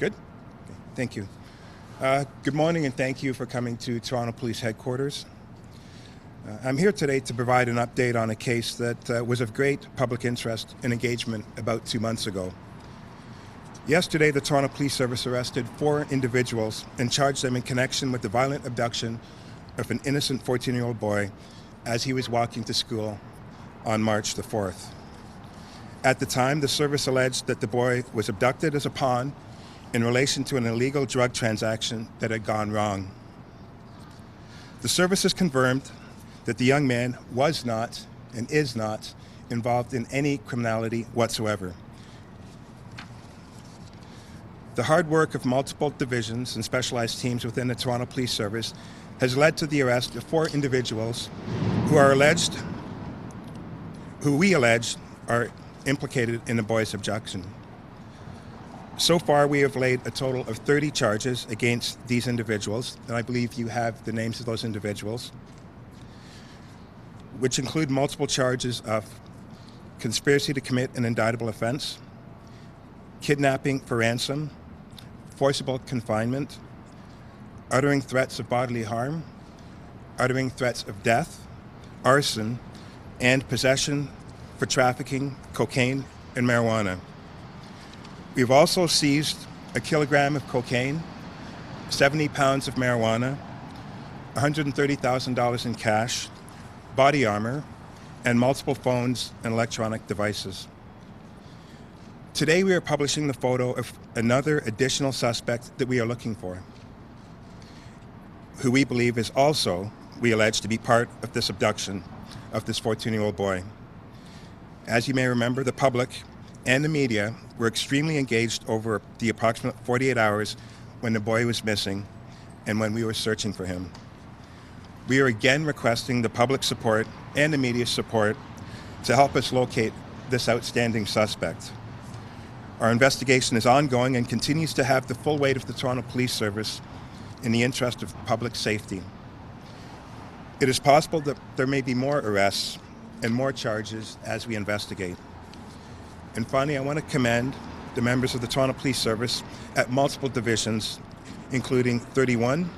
Good? Okay. Thank you. Good morning, and thank you for coming to Toronto Police Headquarters. I'm here today to provide an update on a case that was of great public interest and engagement about 2 months ago. Yesterday, the Toronto Police Service arrested 4 individuals and charged them in connection with the violent abduction of an innocent 14-year-old boy as he was walking to school on March the 4th. At the time, the service alleged that the boy was abducted as a pawn in relation to an illegal drug transaction that had gone wrong. The service has confirmed that the young man was not and is not involved in any criminality whatsoever. The hard work of multiple divisions and specialized teams within the Toronto Police Service has led to the arrest of 4 individuals who we allege are implicated in the boy's abduction. So far, we have laid a total of 30 charges against these individuals, and I believe you have the names of those individuals, which include multiple charges of conspiracy to commit an indictable offense, kidnapping for ransom, forcible confinement, uttering threats of bodily harm, uttering threats of death, arson, and possession for trafficking cocaine and marijuana. We've also seized 1 kilogram of cocaine, 70 pounds of marijuana, $130,000 in cash, body armor, and multiple phones and electronic devices. Today we are publishing the photo of another additional suspect that we are looking for, who we believe is also, we allege, to be part of this abduction of this 14-year-old boy. As you may remember, the public and the media were extremely engaged over the approximate 48 hours when the boy was missing and when we were searching for him. We are again requesting the public support and the media support to help us locate this outstanding suspect. Our investigation is ongoing and continues to have the full weight of the Toronto Police Service in the interest of public safety. It is possible that there may be more arrests and more charges as we investigate. And finally, I want to commend the members of the Toronto Police Service at multiple divisions, including 31,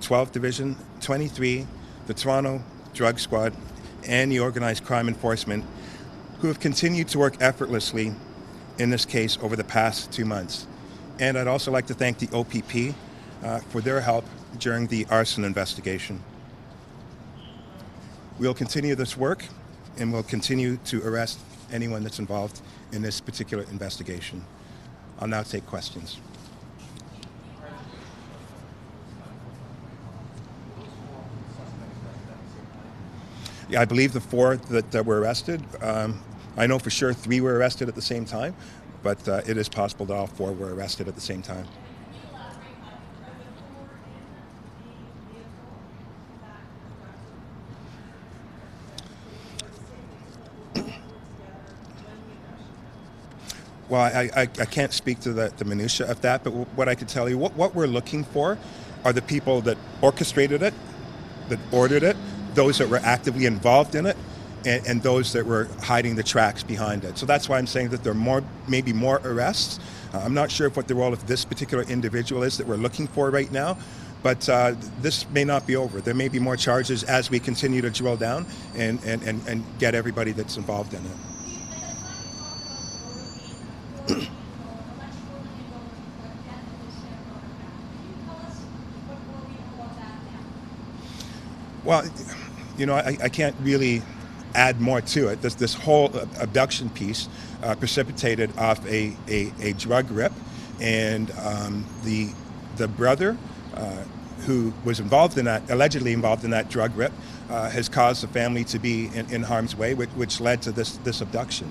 12 Division, 23, the Toronto Drug Squad, and the Organized Crime Enforcement, who have continued to work effortlessly in this case over the past 2 months. And I'd also like to thank the OPP for their help during the arson investigation. We'll continue this work, and we'll continue to arrest anyone that's involved in this particular investigation. I'll now take questions. Yeah, I believe the 4 that were arrested. I know for sure 3 were arrested at the same time, but it is possible that all 4 were arrested at the same time. Well, I can't speak to the minutiae of that, but what I could tell you, what we're looking for are the people that orchestrated it, that ordered it, those that were actively involved in it, and those that were hiding the tracks behind it. So that's why I'm saying that there are maybe more arrests. I'm not sure what the role of this particular individual is that we're looking for right now, but this may not be over. There may be more charges as we continue to drill down and get everybody that's involved in it. Well, you know, I can't really add more to it. This whole abduction piece precipitated off a drug rip, and the brother who was involved in that, allegedly involved in that drug rip, has caused the family to be in harm's way, which led to this abduction.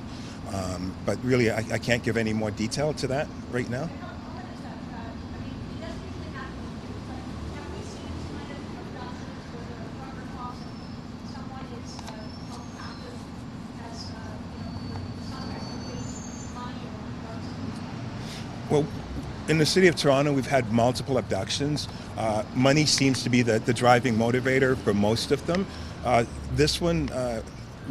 But really, I can't give any more detail to that right now. Well, in the city of Toronto, we've had multiple abductions. Money seems to be the driving motivator for most of them. This one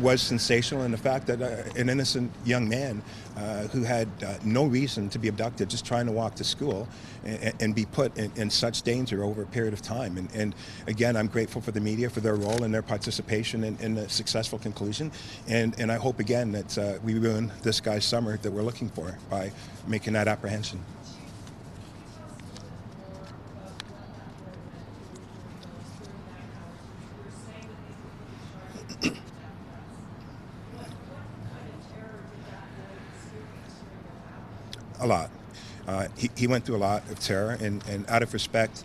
was sensational, and the fact that an innocent young man who had no reason to be abducted, just trying to walk to school, and be put in such danger over a period of time. And again, I'm grateful for the media for their role and their participation in the successful conclusion. And I hope again that we ruin this guy's summer that we're looking for by making that apprehension. A lot. He went through a lot of terror, and out of respect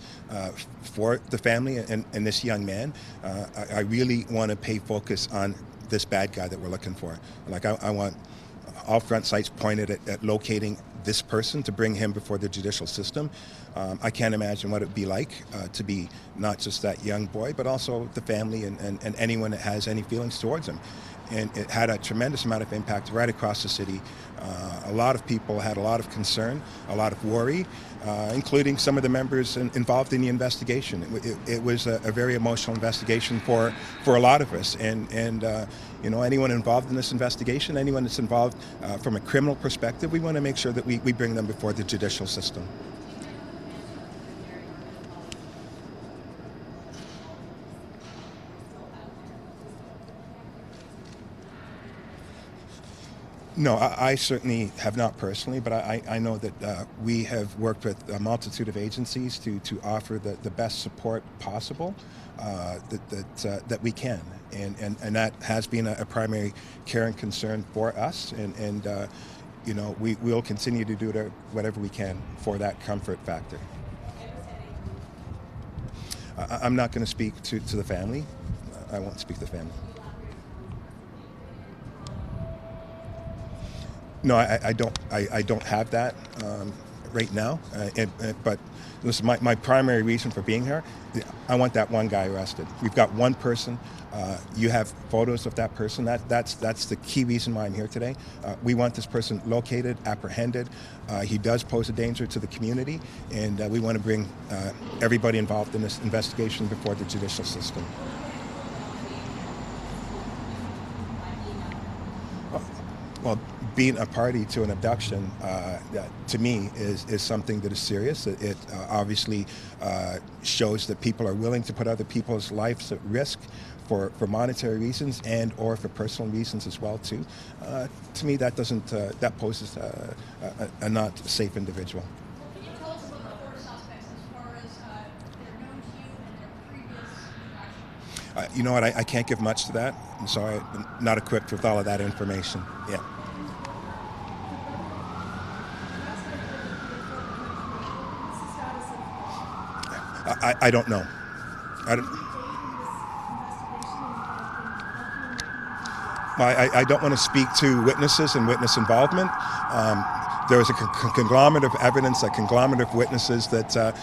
for the family and this young man, I really want to pay focus on this bad guy that we're looking for. Like, I want all front sights pointed at locating this person to bring him before the judicial system. I can't imagine what it would be like to be not just that young boy, but also the family and anyone that has any feelings towards him. And it had a tremendous amount of impact right across the city. A lot of people had a lot of concern, a lot of worry, including some of the members involved in the investigation. It was a very emotional investigation for a lot of us. And anyone involved in this investigation, anyone that's involved from a criminal perspective, we want to make sure that we bring them before the judicial system. No, I certainly have not personally, but I know that we have worked with a multitude of agencies to offer the best support possible that we can, and that has been a primary care and concern for us, and we will continue to do whatever we can for that comfort factor. I'm not going to speak to the family. I won't speak to the family. No, I don't have that right now. But listen, my primary reason for being here, I want that one guy arrested. We've got one person. You have photos of that person. That's the key reason why I'm here today. We want this person located, apprehended. He does pose a danger to the community, and we want to bring everybody involved in this investigation before the judicial system. Well, being a party to an abduction, to me, is something that is serious. It obviously shows that people are willing to put other people's lives at risk for monetary reasons and or for personal reasons as well too. To me, that doesn't that poses a not safe individual. Can you tell us about the four suspects as far as they're known to you and their previous interactions? You know what? I can't give much to that. I'm sorry, I'm not equipped with all of that information. Yeah. I don't know. I don't want to speak to witnesses and witness involvement. There was a conglomerate of evidence, a conglomerate of witnesses that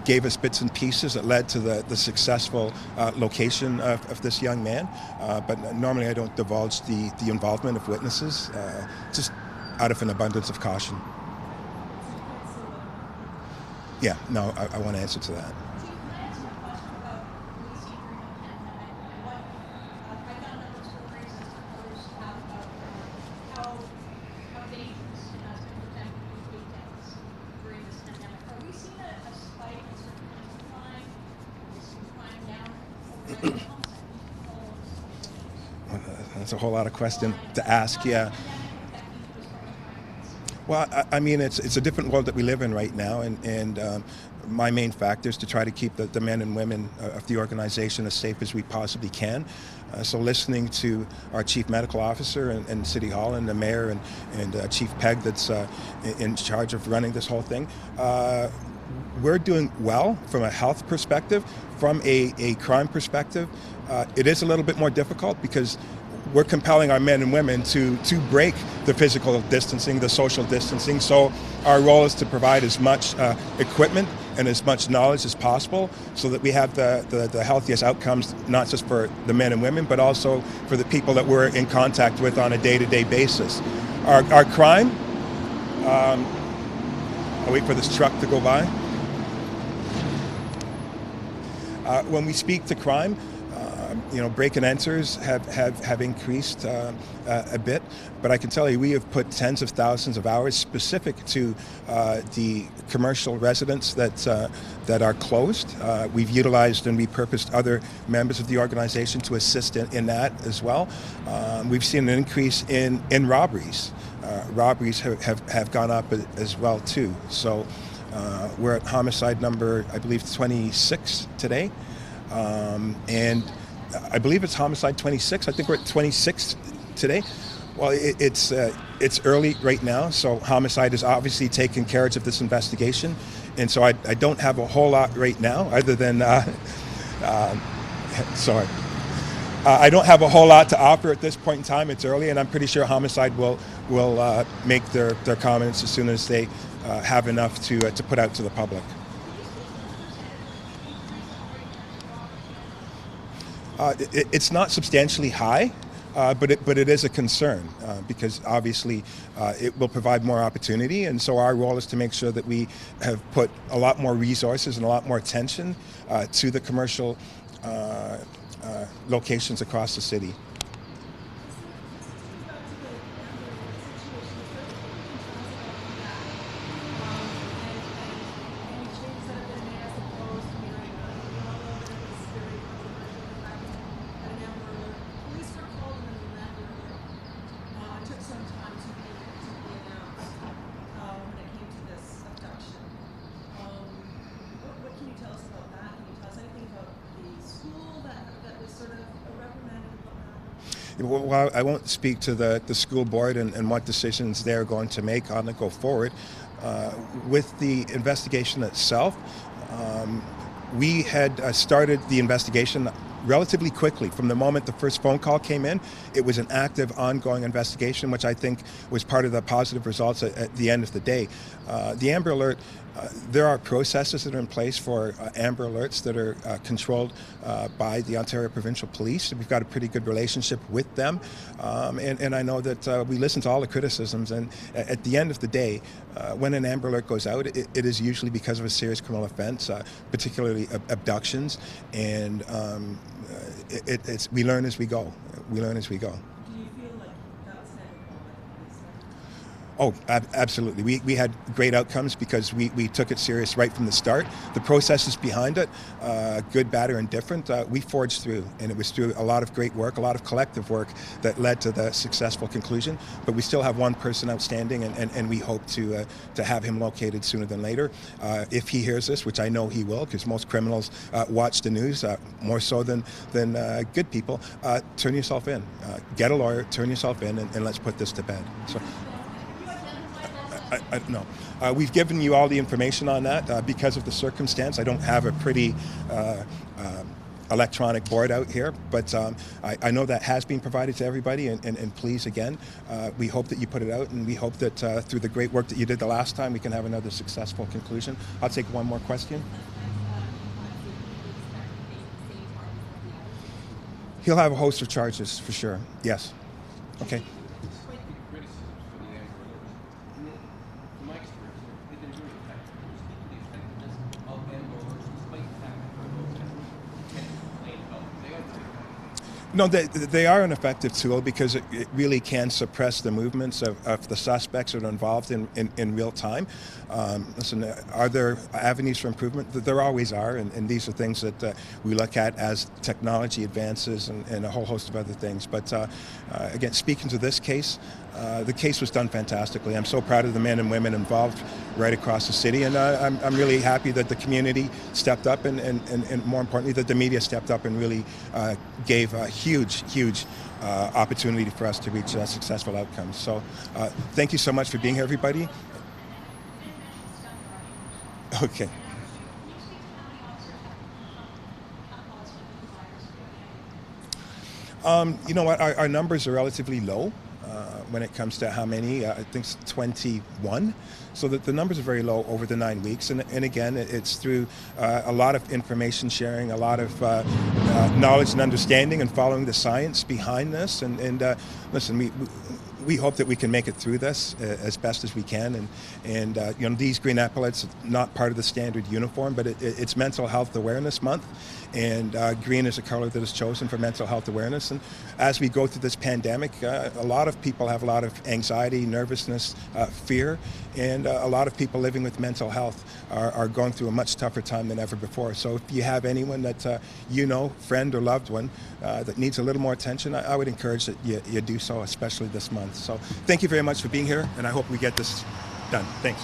gave us bits and pieces that led to the successful location of this young man. But normally I don't divulge the involvement of witnesses, just out of an abundance of caution. Yeah, no, I want to answer to that. That's a whole lot of question to ask, yeah. Well, I mean, it's a different world that we live in right now, and my main factor is to try to keep the men and women of the organization as safe as we possibly can. So listening to our chief medical officer and City Hall and the mayor and Chief Pegg that's in charge of running this whole thing, we're doing well from a health perspective. From a crime perspective, it is a little bit more difficult because we're compelling our men and women to break the physical distancing, the social distancing. So our role is to provide as much equipment and as much knowledge as possible so that we have the healthiest outcomes, not just for the men and women, but also for the people that we're in contact with on a day-to-day basis. Our crime, I'll wait for this truck to go by. When we speak to crime, break and enters have increased a bit, but I can tell you we have put tens of thousands of hours specific to the commercial residents that are closed. We've utilized and repurposed other members of the organization to assist in that as well. We've seen an increase in robberies. Robberies have gone up as well too. So we're at homicide number, I believe, 26 today. And I believe it's homicide 26. I think we're at 26 today. Well, it's early right now, so homicide is obviously taking carriage of this investigation. And so I don't have a whole lot right now other than, sorry. I don't have a whole lot to offer at this point in time. It's early, and I'm pretty sure homicide will make their comments as soon as they have enough to put out to the public. It's not substantially high, but it is a concern because obviously it will provide more opportunity, and so our role is to make sure that we have put a lot more resources and a lot more attention to the commercial locations across the city. Well, I won't speak to the school board and what decisions they're going to make on the go forward. With the investigation itself, we had started the investigation relatively quickly. From the moment the first phone call came in, it was an active, ongoing investigation, which I think was part of the positive results at the end of the day. The Amber Alert, there are processes that are in place for Amber Alerts that are controlled by the Ontario Provincial Police. We've got a pretty good relationship with them, and I know that we listen to all the criticisms, and at the end of the day, when an Amber Alert goes out, it is usually because of a serious criminal offense, particularly abductions, and we learn as we go. We learn as we go. Do you feel like that's Oh, absolutely. We had great outcomes because we took it serious right from the start. The processes behind it, good, bad, or indifferent, we forged through, and it was through a lot of great work, a lot of collective work that led to the successful conclusion. But we still have one person outstanding, and we hope to have him located sooner than later. If he hears this, which I know he will, because most criminals watch the news more so than good people, turn yourself in. Get a lawyer, turn yourself in, and let's put this to bed. So. No. We've given you all the information on that because of the circumstance. I don't have a pretty electronic board out here, but I know that has been provided to everybody, and please, again, we hope that you put it out, and we hope that through the great work that you did the last time, we can have another successful conclusion. I'll take one more question. He'll have a host of charges, for sure. Yes. Okay. No, they are an effective tool because it really can suppress the movements of the suspects that are involved in real time. Listen, are there avenues for improvement? There always are, and these are things that we look at as technology advances and a whole host of other things. But again, speaking to this case, the case was done fantastically. I'm so proud of the men and women involved right across the city, and I'm really happy that the community stepped up and more importantly, that the media stepped up and really gave a huge opportunity for us to reach successful outcomes. So thank you so much for being here, everybody. Okay. You know what, our numbers are relatively low when it comes to how many, I think it's 21. So that the numbers are very low over the 9 weeks. And again, it's through a lot of information sharing, a lot of knowledge and understanding and following the science behind this. And listen, we hope that we can make it through this as best as we can. And you know, these green epaulets are not part of the standard uniform, but it's Mental Health Awareness Month. And green is a color that is chosen for mental health awareness. And as we go through this pandemic, a lot of people have a lot of anxiety, nervousness, fear, and a lot of people living with mental health are going through a much tougher time than ever before. So if you have anyone that you know, friend or loved one, that needs a little more attention, I would encourage that you do so, especially this month. So thank you very much for being here, and I hope we get this done. Thanks.